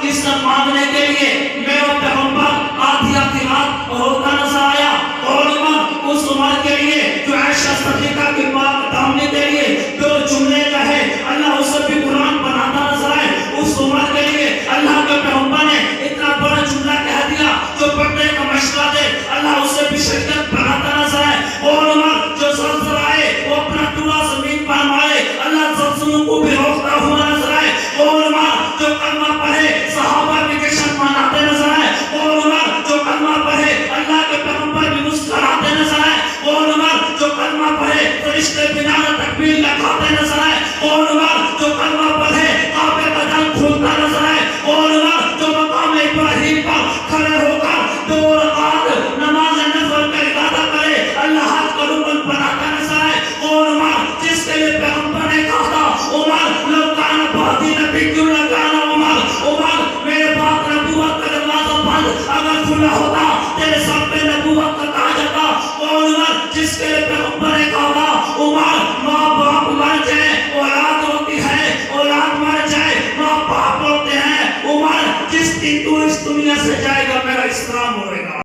عزت مانگنے کے لیے میرا پیغمبر آدھی آدھی رات روتا نظر آیا. اور عمر اس عمر کے لیے جو عائشہ صدیقہ کی پاک دامنی کے لیے جو جملے کہے اللہ اسے بھی قرآن بناتا نظر آئے. اس عمر کے لیے اللہ کے پیغمبر نے اتنا بڑا جملہ کہہ دیا جو پڑھنے کا مشورہ دے اللہ اسے بھی شریعت بناتا نظر آئے. اور عمر جو زلزلہ آئے وہ اپنا ٹوٹا زمین پر مارے اللہ زلزلوں کو بھی روکتا ہوا نظر آئے. اور عمر جو کلمہ پڑھے صحابہ بھی جشن مناتے نظر آئے. اور عمر جو کلمہ پڑھے اللہ کے پیغمبر بھی مسکراتے نظر آئے. اور عمر جو کلمہ پڑھے فرشتے بنا تکبیر لگاتے نظر آئے. اور عمر جو کلمہ پڑھے کعبے کا دل کھلتا نظر آئے. اور عمر جو مقام ابراہیم پر کھڑے ہو کر 2 رکعت نماز نفل کا ارادہ کرے اللہ کا رکن بناتا نظر آئے. اور عمر جس کے لیے پیغمبر نے کہا تھا عمر لو کان بہتی نبی کیوں نہ کانا عمر میرے باپ نبوت کا دروازہ بند اگر کھلا ہوتا تیرے سر پہ نبوت کا تاج آتا. اور عمر جس کے لیے پیغمبر نے کہا تھا عمر ماں باپ مر جائے اولاد روتی ہے اولاد مر جائے ماں باپ روتے ہیں عمر جس دن تو اس دنیا سے جائے گا میرا اسلام ہوئے گا.